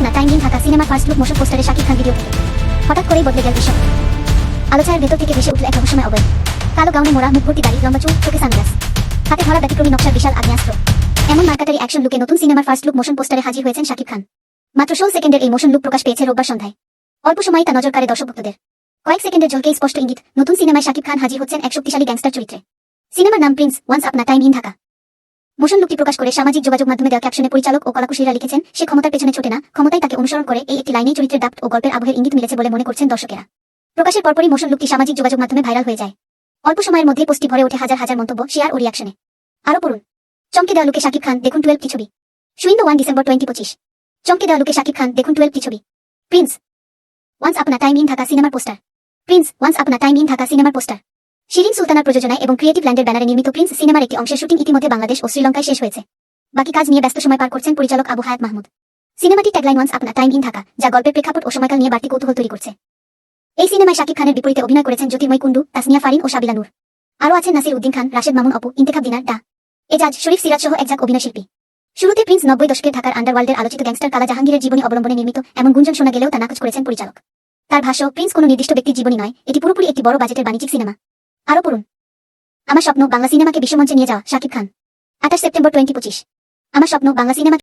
আপনা time in Dhaka সিনেমার first look motion পোস্টারে শাকিব খান ভিডিও থেকে হঠাৎ করেই বদলে গেল দৃশ্য। আলোচনার ভেতর থেকে ভেসে উঠল এক রহস্যময় অবয়ব। কালো গাউনে মোড়া, মুখ ভর্তি দাড়ি, লম্বা চুল, চোখে সানগ্লাস, হাতে ধরা ব্যতিক্রমী নকশার বিশাল আগ্নেয়াস্ত্র। এমন মার্কাটারি অ্যাকশন লুকে নতুন সিনেমার ফার্স্ট লুক মোশন পোস্টারে হাজির হয়েছেন শাকিব খান। মাত্র 16 সেকেন্ডের এই মোশন লুক প্রকাশ পেয়েছে রোববার সন্ধ্যায়। অল্প সময়ই তা নজর কাড়ে দর্শক ভক্তদের। কয়েক সেকেন্ডের ঝলকেই স্পষ্ট ইঙ্গিত, নতুন সিনেমায় শাকিব খান হাজির হচ্ছেন এক শক্তিশালী গ্যাংস্টার চরিত্রে। সিনেমার নাম প্রিন্স ওয়ান্স আপনা টাইম ইন ঢাকা। মোশন লুকটি প্রকাশ করে সামাজিক যোগাযোগ মাধ্যমে দেওয়া ক্যাপশনে পরিচালক ও কলাকুশলীরা লিখেছেন, সে ক্ষমতার পেছনে ছোটে না, ক্ষমতাই তাকে অনুসরণ করে। এই একটি লাইনেই চরিত্রের ডাপ্ট ও গল্পের আবহের ইঙ্গিত মিলেছে বলে মনে করছেন দর্শকেরা। প্রকাশের পরপরই মোশন লুকটি সামাজিক যোগাযোগ মাধ্যমে ভাইরাল হয়ে যায়। অল্প সময়ের মধ্যেই পোস্টটি ভরে ওঠে হাজার হাজার মন্তব্য, শেয়ার ও রিয়াকশনে। আরও পড়ুন। চমকে দেওয়া লুকে শাকিব খান, দেখুন 12 কি ছবি। শুইং দ্য 1 ডিসেম্বর 2025। চমকে দেওয়া লুকে শাকিব খান, দেখুন 12 কি ছবি। প্রিন্স ওয়ান্স আপনা টাইম ইন ঢাকা সিনেমার পোস্টার। প্রিন্স ওয়ান্স আপনা টাইম ইন ঢাকা সিনেমার পোস্টার। শিরিন সুলতানার প্রযোজনায় এবং ক্রিয়েটিভ ল্যান্ডের ব্যানারে নির্মিত প্রিন্স সিনেমার একটি অংশের শুটিং ইতিমধ্যে বাংলাদেশ ও শ্রীলঙ্কায় শেষ হয়েছে। বাকি কাজ নিয়ে ব্যস্ত সময় পার করছেন পরিচালক আবু হায়াত মাহমুদ। সিনেমাটি ট্যাগলাইন ওয়ান্স আপনা টাইম ইন ঢাকা, যা গল্পের প্রেক্ষাপট ও সময়কাল নিয়ে বাড়তি কৌতূহল তৈরি করছে। এই সিনেমায় শাকিব খানের বিপরীতে অভিনয় করেছেন জ্যোতির্ময় কুন্ডু, তাসনিয়া ফারিন ও সাবিলা নূর। আরও আছেন নাসির উদ্দিন খান, রাশেদ মামুন অপু, ইন্তেখাব দিনার, ডা এজাজ, শরীফ সিরাজ সহ একজাক অভিনয়শিল্পী। শুরুতে প্রিন্স 90 দশকের ঢাকার আন্ডারওয়ার্ল্ডের আলোচিত গ্যাংস্টার কালা জাহাঙ্গীরের জীবনী অবলম্বনে নির্মিত এমন গুঞ্জন শোনা গেলেও তা নাকচ করেছেন পরিচালক। তার ভাষ্য, প্রিন্স কোনো নির্দিষ্ট ব্যক্তির জীবনী নয়, এটি পুরোপুরি একটি বড় বাজেটের বাণিজ্যিক সিনেমা। আরও পড়ুন। আমার স্বপ্ন বাংলা সিনেমাকে বিশ্বমঞ্চে নিয়ে যাওয়া শাকিব খান। 28 সেপ্টেম্বর 2025। আমার স্বপ্ন বাংলা সিনেমা